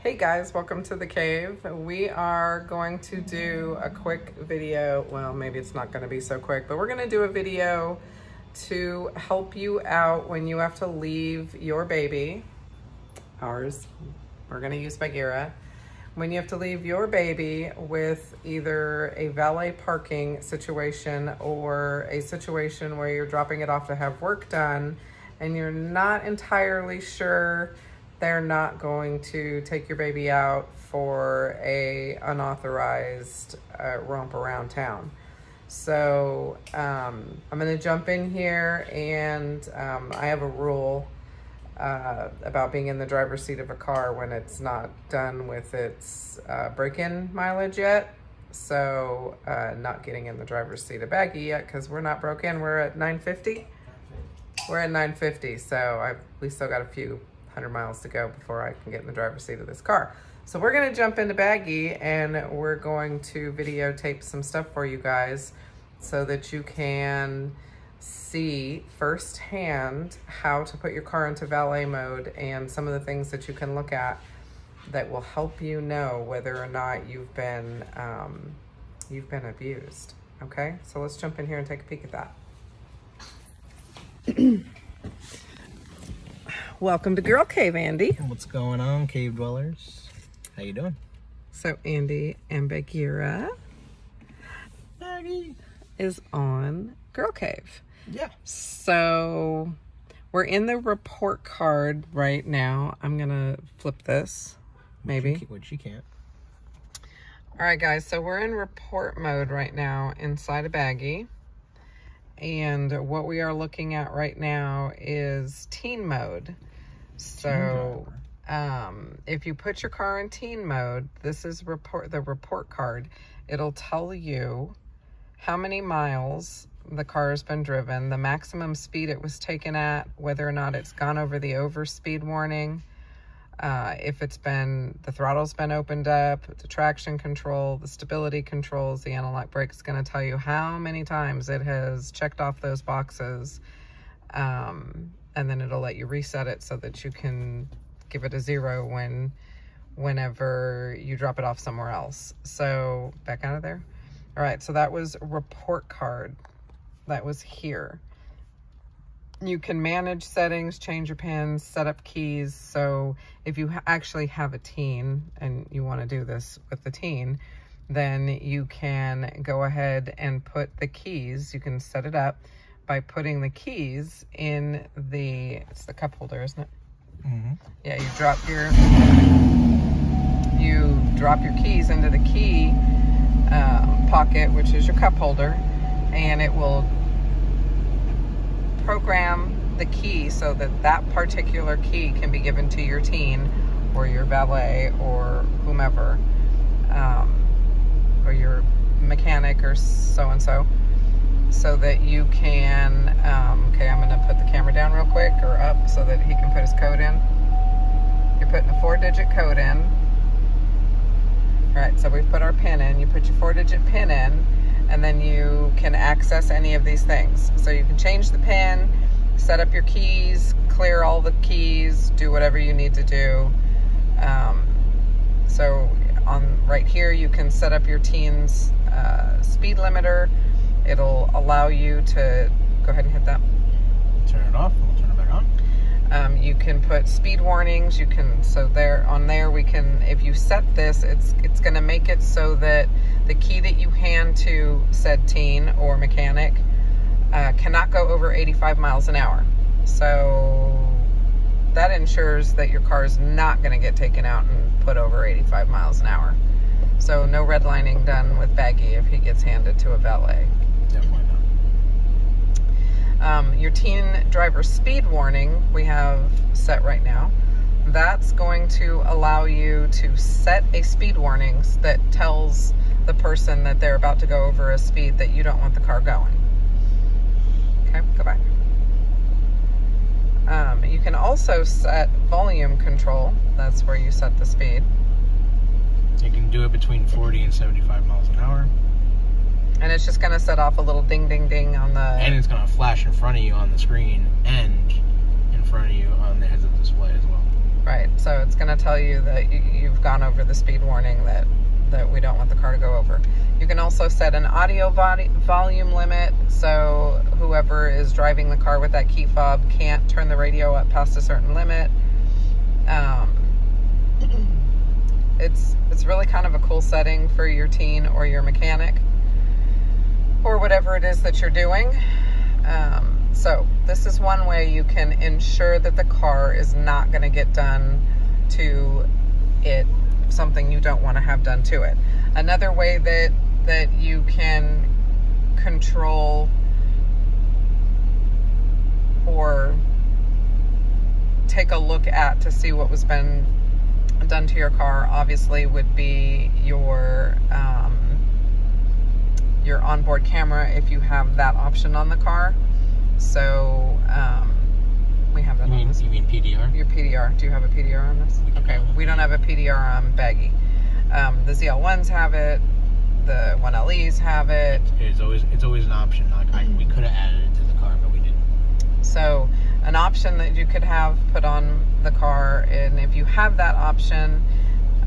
Hey guys, welcome to the cave. We are going to do a quick video. Well, maybe it's not going to be so quick, but we're going to do a video to help you out when you have to leave your baby. Ours, we're going to use Bagheera. When you have to leave your baby with either a valet parking situation or a situation where you're dropping it off to have work done and you're not entirely sure they're not going to take your baby out for a unauthorized romp around town. So I'm gonna jump in here, and I have a rule about being in the driver's seat of a car when it's not done with its break-in mileage yet. So not getting in the driver's seat of Baggy yet because we're not broke in. We're at 950. We're at 950, so we still got a few 100 miles to go before I can get in the driver's seat of this car. So we're gonna jump into Baggy and we're going to videotape some stuff for you guys so that you can see firsthand how to put your car into valet mode and some of the things that you can look at that will help you know whether or not you've been abused. Okay, so let's jump in here and take a peek at that. Welcome to Girl Cave, Andy. What's going on, cave dwellers? How you doing? So Andy and Bagheera is on Girl Cave. Yeah. So we're in the report card right now. I'm gonna flip this, maybe. Which you can't. All right, guys. So we're in report mode right now inside of Baggy. And what we are looking at right now is teen mode. So if you put your car in teen mode, this is the report card. It'll tell you how many miles the car has been driven, the maximum speed it was taken at, whether or not it's gone over the overspeed warning, if the throttle's been opened up, the traction control, the stability controls, the anti-lock brake is going to tell you how many times it has checked off those boxes. And then it'll let you reset it so that you can give it a 0 whenever you drop it off somewhere else. So back out of there. All right, so that was report card. That was here. You can manage settings, change your pins, set up keys. So if you actually have a teen and you want to do this with the teen, then you can go ahead and put the keys. You can set it up by putting the keys in it's the cup holder, isn't it? Mm-hmm. Yeah, you drop your keys into the key pocket, which is your cup holder, and it will program the key so that particular key can be given to your teen or your valet or whomever, or your mechanic or so-and-so, so that you can, okay, I'm gonna put the camera down real quick or up so that he can put his code in. You're putting a 4-digit code in. All right, so we've put our pin in. You put your 4-digit pin in, and then you can access any of these things. So you can change the pin, set up your keys, clear all the keys, do whatever you need to do. So right here, you can set up your teen's speed limiter. It'll allow you to go ahead and hit that. Turn it off, we'll turn it back on. You can put speed warnings. So there we can, if you set this, it's gonna make it so that the key that you hand to said teen or mechanic cannot go over 85 miles an hour. So that ensures that your car is not going to get taken out and put over 85 miles an hour. So no redlining done with Baggy if he gets handed to a valet. Definitely not. Your teen driver speed warning we have set right now. That's going to allow you to set a speed warning that tells the person that they're about to go over a speed that you don't want the car going. Okay, go back. You can also set volume control. That's where you set the speed. You can do it between 40 and 75 miles an hour. And it's just going to set off a little ding, ding, ding on the... And it's going to flash in front of you on the screen and in front of you on the heads-up display as well. Right. So So it's going to tell you that you've gone over the speed warning that we don't want the car to go over. You can also set an audio volume limit, so whoever is driving the car with that key fob can't turn the radio up past a certain limit. It's really kind of a cool setting for your teen or your mechanic or whatever it is that you're doing. So this is one way you can ensure that the car is not going to get done to it, something you don't want to have done to it. Another way that you can control or take a look at to see what was been done to your car, obviously, would be your onboard camera, if you have that option on the car. So we have that on this. You mean PDR? Your PDR. Do you have a PDR on this? Okay, we don't have a PDR on Baggy. The ZL1s have it. The 1LEs have it. It's always an option. Like we could have added it to the car, but we didn't. So an option that you could have put on the car, and if you have that option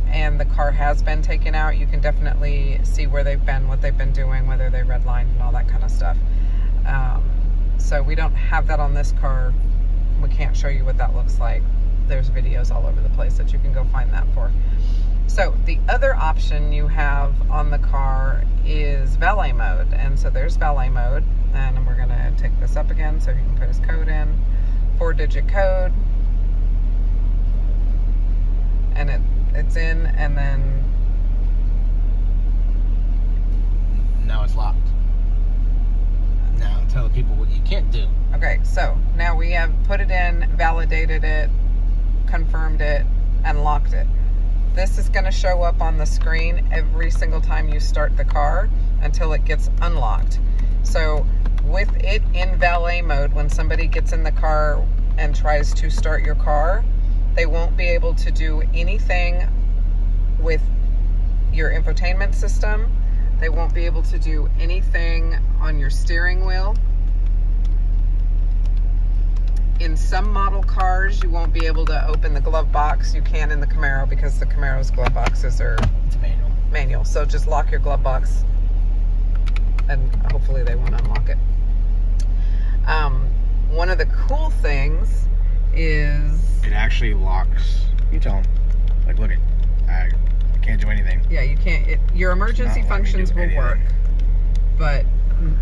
and the car has been taken out, you can definitely see where they've been, what they've been doing, whether they redlined and all that kind of stuff. So we don't have that on this car. We can't show you what that looks like. There's videos all over the place that you can go find that for. So the other option you have on the car is valet mode. And so there's valet mode, and we're gonna take this up again so he can put his code in. 4-digit code. And it's in, and then now it's locked. Now tell people what you can't do. Okay, so now we have put it in, validated it, confirmed it, and locked it. This is going to show up on the screen every single time you start the car until it gets unlocked. So with it in valet mode, when somebody gets in the car and tries to start your car, they won't be able to do anything with your infotainment system. They won't be able to do anything on your steering wheel. In some model cars, you won't be able to open the glove box. You can in the Camaro, because the Camaro's glove boxes are manual. So just lock your glove box and hopefully they won't unlock it. One of the cool things is it actually locks. You tell them, like, look, I can't do anything. Yeah, you can't. Your emergency functions will work, but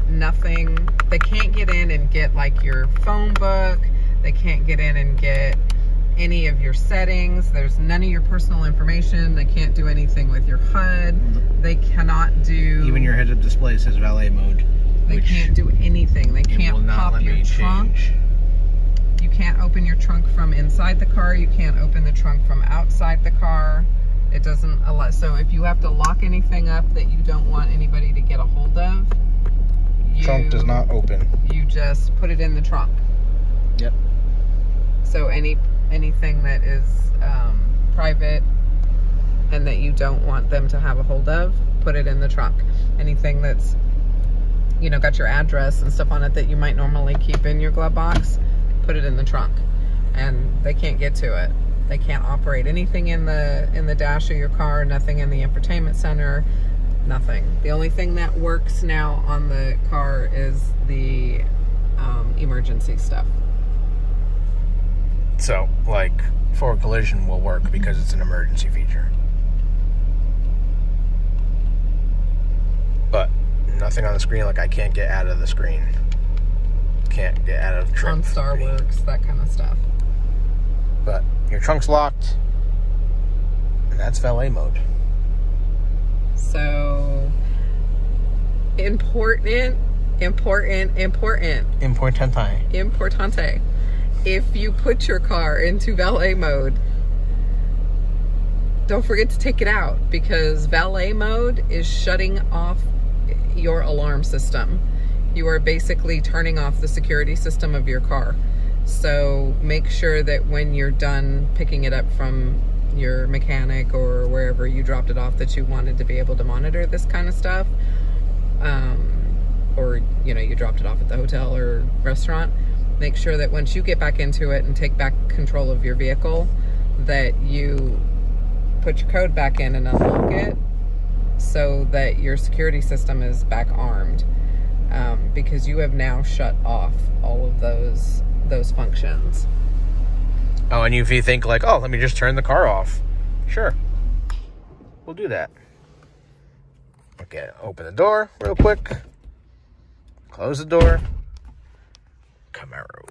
nothing. They can't get in and get like your phone book. They can't get in and get any of your settings. There's none of your personal information. They can't do anything with your HUD. They cannot do... Even your heads-up display says valet mode. They can't do anything. They can't pop your trunk. You can't open your trunk from inside the car. You can't open the trunk from outside the car. It doesn't allow... So if you have to lock anything up that you don't want anybody to get a hold of, trunk does not open. You just put it in the trunk. Yep. So anything that is private and that you don't want them to have a hold of, put it in the trunk. Anything that's, you know, got your address and stuff on it that you might normally keep in your glove box, put it in the trunk. And they can't get to it. They can't operate anything in the dash of your car, nothing in the infotainment center, nothing. The only thing that works now on the car is the emergency stuff. So, like, forward collision will work because it's an emergency feature. But nothing on the screen, like I can't get out of the screen. Can't get out of the trunk. On Starworks, that kind of stuff. But your trunk's locked, and that's valet mode. So, importante. If you put your car into valet mode, don't forget to take it out, because valet mode is shutting off your alarm system. You are basically turning off the security system of your car. So make sure that when you're done picking it up from your mechanic or wherever you dropped it off, that you wanted to be able to monitor this kind of stuff. Or, you know, you dropped it off at the hotel or restaurant. Make sure that once you get back into it and take back control of your vehicle, that you put your code back in and unlock it so that your security system is back armed, because you have now shut off all of those functions. Oh, and if you think like, oh, let me just turn the car off. Sure. We'll do that. Okay, open the door real quick. Close the door. Camaro.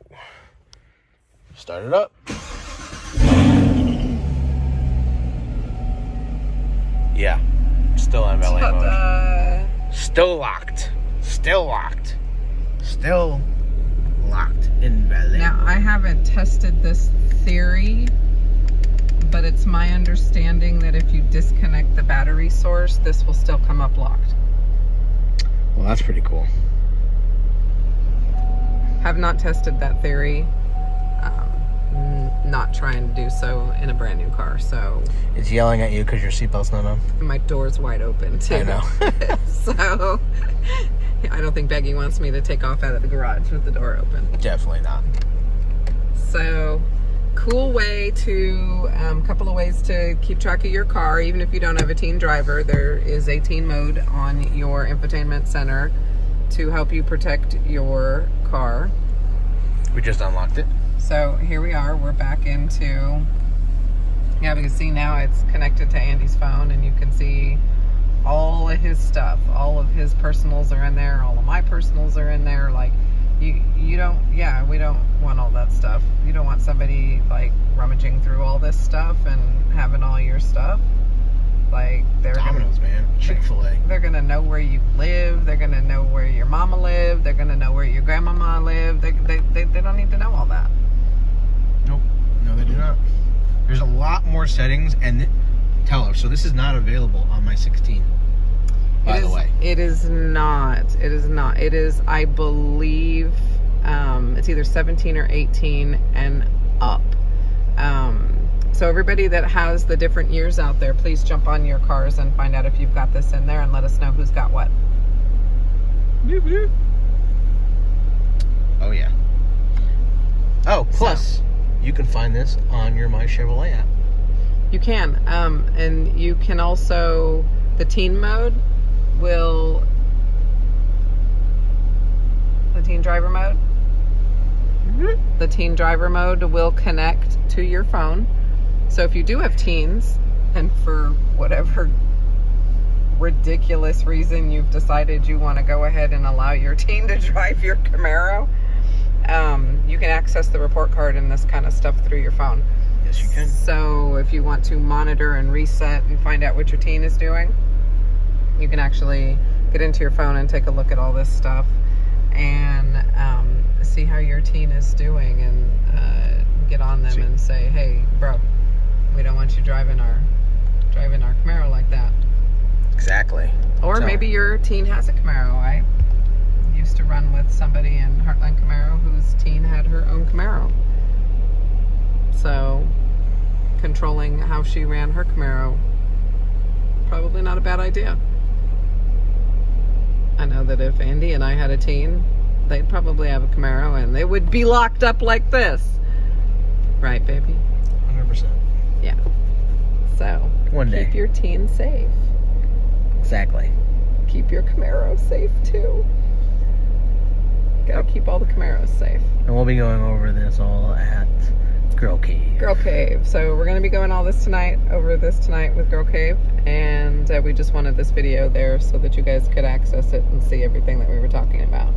Start it up. Yeah. Still on valet mode. Still locked. Still locked. Still locked in valet Now, mode. I haven't tested this theory, but it's my understanding that if you disconnect the battery source, this will still come up locked. Well, that's pretty cool. Have not tested that theory. Not trying to do so in a brand new car, so It's yelling at you because your seatbelt's not on. my door's wide open too. I know. So I don't think Becky wants me to take off out of the garage with the door open. Definitely not. So cool way to, couple of ways to keep track of your car. Even if you don't have a teen driver, there is a teen mode on your infotainment center to help you protect your car. We just unlocked it. So here we are, we're back into, yeah, we can see now it's connected to Andy's phone, and you can see all of his stuff. All of his personals are in there, all of my personals are in there. Like, you don't, yeah, we don't want all that stuff. You don't want somebody like rummaging through all this stuff and having all your stuff. Like, they're Domino's, man. Chick-fil-A. They're gonna know where you live. They're gonna know where your mama lived. They're gonna know where your grandmama lived. They don't need to know all that. Nope. No, they do not. There's a lot more settings, and tell her. So this is not available on my 16. By the way, it is not. It is not. It is, I believe, it's either 17 or 18 and up. So everybody that has the different years out there, please jump on your cars and find out if you've got this in there, and let us know who's got what. Oh yeah. Oh, plus you can find this on your My Chevrolet app. You can, and you can also, the teen mode will, the teen driver mode, the teen driver mode will connect to your phone. So if you do have teens, and for whatever ridiculous reason you've decided you want to go ahead and allow your teen to drive your Camaro, you can access the report card and this kind of stuff through your phone. Yes, you can. So if you want to monitor and reset and find out what your teen is doing, you can actually get into your phone and take a look at all this stuff and see how your teen is doing, and get on them and say, hey, bro, we don't want you driving our Camaro like that. Exactly. Or maybe your teen has a Camaro. I used to run with somebody in Heartland Camaro whose teen had her own Camaro. So controlling how she ran her Camaro, probably not a bad idea. I know that if Andy and I had a teen, they'd probably have a Camaro and they would be locked up like this. Right, baby? 100%. Yeah. So One day. keep your teen safe. Exactly. Keep your Camaro safe too. Gotta keep all the Camaros safe. And we'll be going over this all at Girl Cave. Girl Cave. So we're gonna be going over this tonight with Girl Cave, and we just wanted this video there so that you guys could access it and see everything that we were talking about.